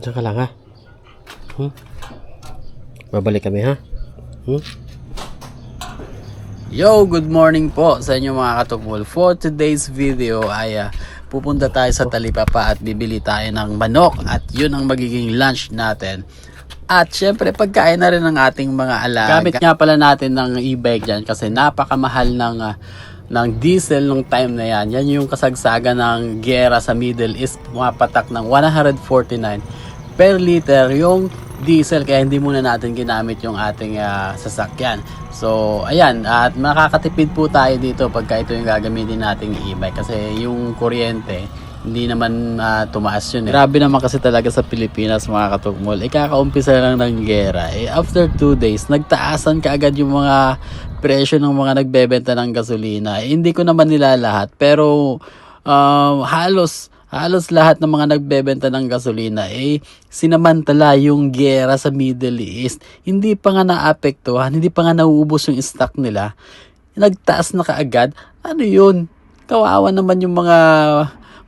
Diyan ka lang ha. Babalik kami ha. Yo, good morning po sa inyo mga katukmol. For today's video ay pupunta tayo sa Talipapa at bibili tayo ng manok at yun ang magiging lunch natin. At syempre pagkain na rin ng ating mga alaga. Gamit nga pala natin ng e-bike dyan kasi napakamahal ng diesel nung time na yan. Yan yung kasagsagan ng giyera sa Middle East. Pumapatak ng 149 per liter yung diesel, kaya hindi muna natin ginamit yung ating sasakyan. So ayan, at makakatipid po tayo dito pagka ito yung gagamitin nating e-bike kasi yung kuryente hindi naman tumaas yun. Grabe naman kasi talaga sa Pilipinas mga katukmol. Kakaumpisa lang ng gera. After 2 days, nagtaasan kaagad yung mga presyo ng mga nagbebenta ng gasolina. Hindi ko naman nila lahat, pero halos lahat ng mga nagbebenta ng gasolina sinamantala yung giyera sa Middle East. Hindi pa nga naapektuhan, hindi pa nga nauubos yung stock nila. Nagtaas na kaagad. Ano yun? Kawawa naman yung mga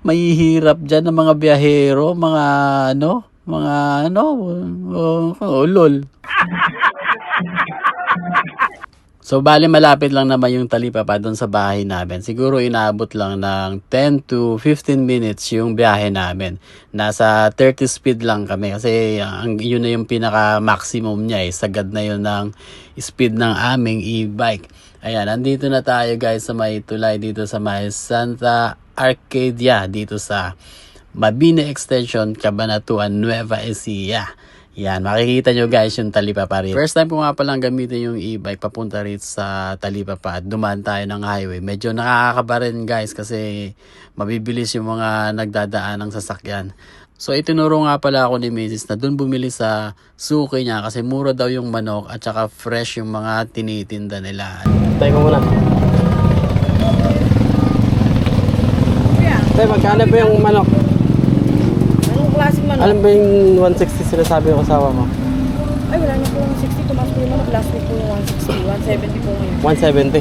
mahihirap dyan ng mga biyahero, mga lol. So bali malapit lang naman yung Talipapa doon sa bahay namin. Siguro inaabot lang ng 10 to 15 minutes yung biyahe namin. Nasa 30 speed lang kami kasi yun na yung pinaka maximum niya sagad na yun ng speed ng aming e-bike. Ayan, andito na tayo guys sa may tulay dito sa may Santa Arcadia dito sa Mabini Extension, Cabanatuan, Nueva Ecija. Yan, makikita nyo guys yung Talipapa rin. First time ko nga palang gamitin yung e-bike papunta rin sa Talipapa at dumaan tayo ng highway. Medyo nakakakaba rin guys kasi mabibilis yung mga nagdadaan ng sasakyan. So itinuro nga pala ako ni Mrs. na dun bumili sa suki niya kasi mura daw yung manok at saka fresh yung mga tinitinda nila. Tayo ko muna. Tayo, magkano ba yung manok? Klaseng manok. Alam ba yung 160 sinasabi ng kasama mo? Ay, wala na po yung 60. Tumas po yung manok. Last week po yung 160. 170 po ngayon. 170.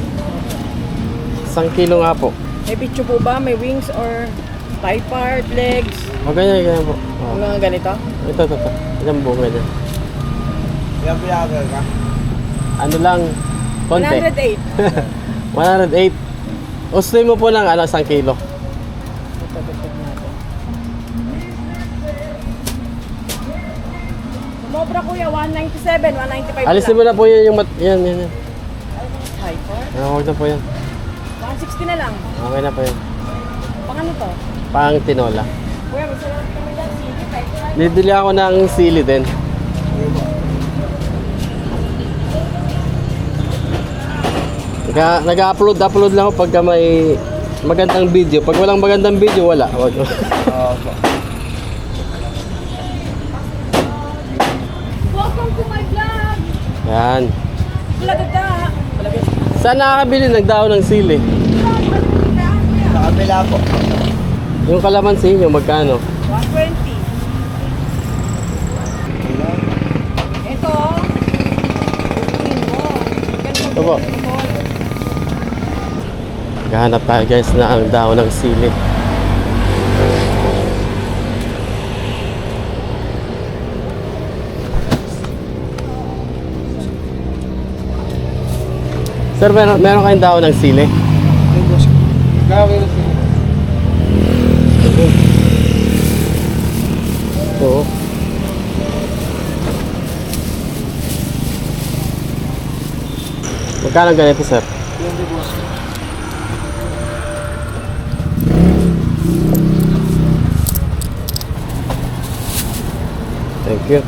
1 kilo nga po. May picture po ba? May wings or thigh part, legs? O ganyan po. Oh. Mga ganito? Ito. Ilang buong ganyan. Ilang vlogger ka? Ano lang, konti. 108. 108. Ustoy mo po ng 1 kilo. Ito, natin. Mobra kuya, 197, 195 Alisin mo na po yan yung yan. Thigh part? Huwag na po yan. 160 na lang. Okay na po yan. Pang ano to? Pang tinola. Kuya, may sarap kami dyan. Sige, kahit kuya. Bibili ako ng sili din. Nag-upload lang ako pagka may magandang video. Pag walang magandang video, wala. Welcome to my vlog! Yan. Lagada! Saan nakakabili ng daon ng sili? Sa kabila po. Yung kalamansi nyo, magkano? 120. Ito. Ito po. Maghahanap tayo guys na ang daon ng sili. Sir, meron kayong daon ng sili? Gawin na sila. Oo. Magkano ganito, sir? Thank you.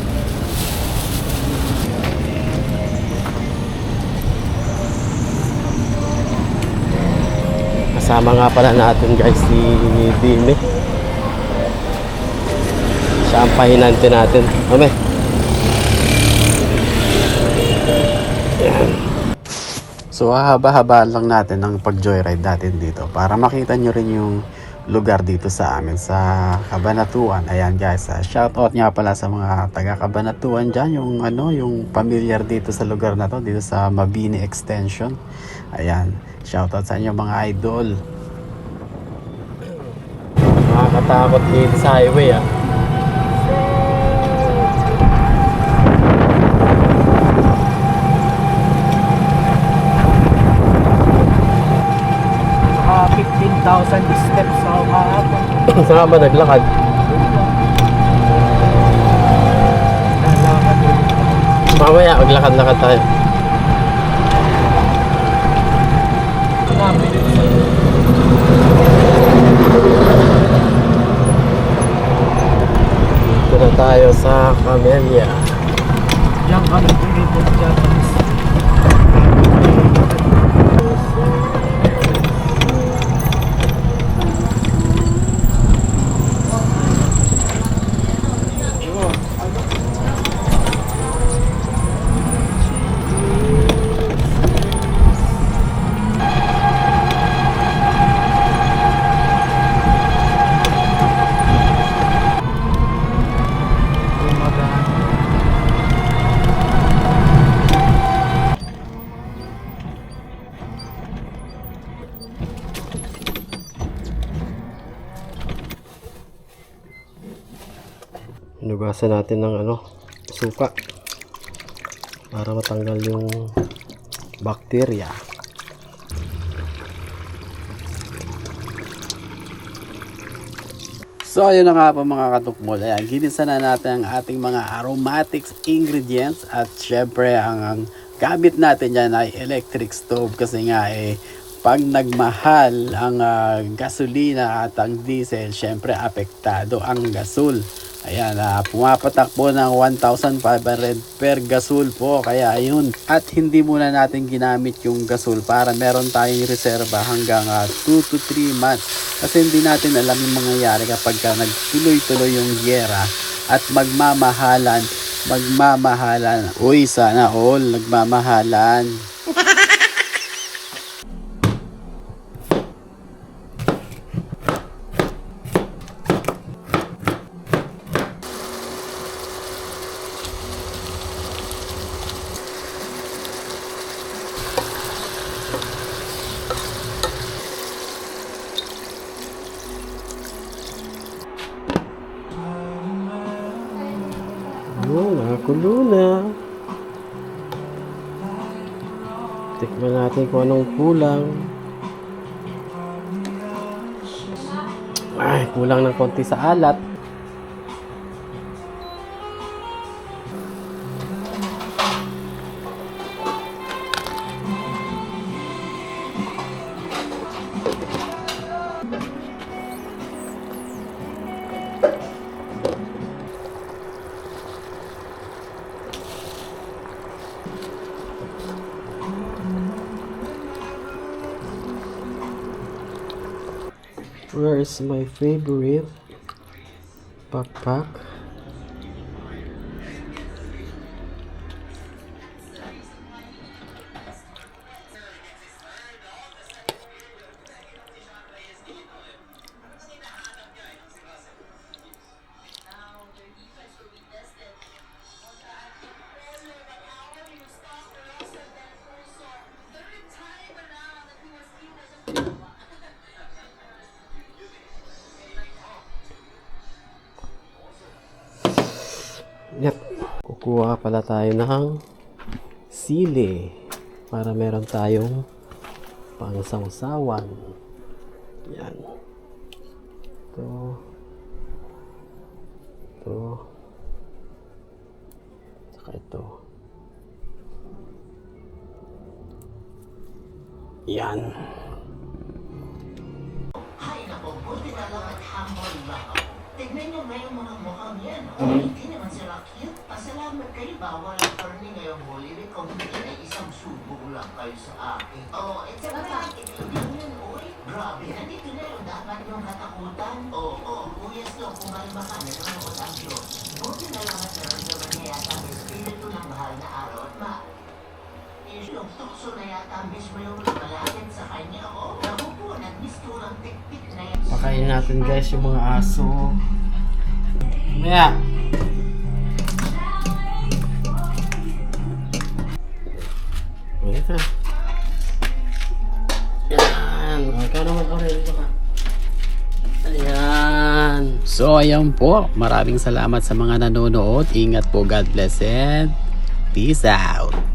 Kasama nga pala natin guys si Dime. Siya ang pahinante natin. Ame. Yan. So haba-haba lang natin ang pag-joyride natin dito para makita nyo rin yung lugar dito sa amin sa Cabanatuan. Ayan guys, shoutout nga pala sa mga taga Cabanatuan dyan, yung familiar dito sa lugar na to, dito sa Mabini Extension. Ayan, shoutout sa inyo mga idol. Nakakatakot dito sa highway Saan ba naglakad? Mamaya, maglakad-lakad tayo. Dito na tayo sa Camellia. Yan ka na po Japanese. Hinugasan natin ng suka para matanggal yung bakterya. So ayun na nga po mga katukmol. Ayan, ginisa na natin ang ating mga aromatics ingredients at syempre ang gamit natin dyan ay electric stove kasi nga pag nagmahal ang gasolina at ang diesel, syempre apektado ang gasol. Ayan, pumapatak po ng 1,500 per gasol po. Kaya ayun. At hindi muna natin ginamit yung gasol para meron tayong reserba hanggang 2 to 3 months. Kasi hindi natin alam yung mangyayari kapag nagtuloy-tuloy yung giyera at magmamahalan. Uy, sana all nagmamahalan. Nakakulo na. Tikman natin kung anong kulang. Ay, kulang ng konti sa alat. Where is my favorite backpack? Yep. Kukuha pala tayo ng sili para meron tayong pangsawsawan. Yan. Ito. Saka ito. Yan. Hay nako, buti na lang at humble lang. Tignan nyo ngayong mga mukhang yan. Hindi naman sila cute. Pasalamat kayo, bawal ang karni ngayong Holy Week. Kung hindi ay isang subok lang kayo sa akin. Oh, it's a fact. Hindi yun, uy. Grabe, nandito na yung dapat yung katakutan. Oo, uyas lang kung malmakan na nanood ang Diyos. Buti na lang at naramdaman niya yata ang espiritu ng mahal na araw at yung tukso na yata mismo yung malapit sa kanya. Oh, naku po, nagmisturang tiktik na yan. Pakain natin guys yung mga aso. Maya. Ito. Yan. Ikaw naman orange ka. Ayan. So ayan po. Maraming salamat sa mga nanonood. Ingat po. God bless and peace out.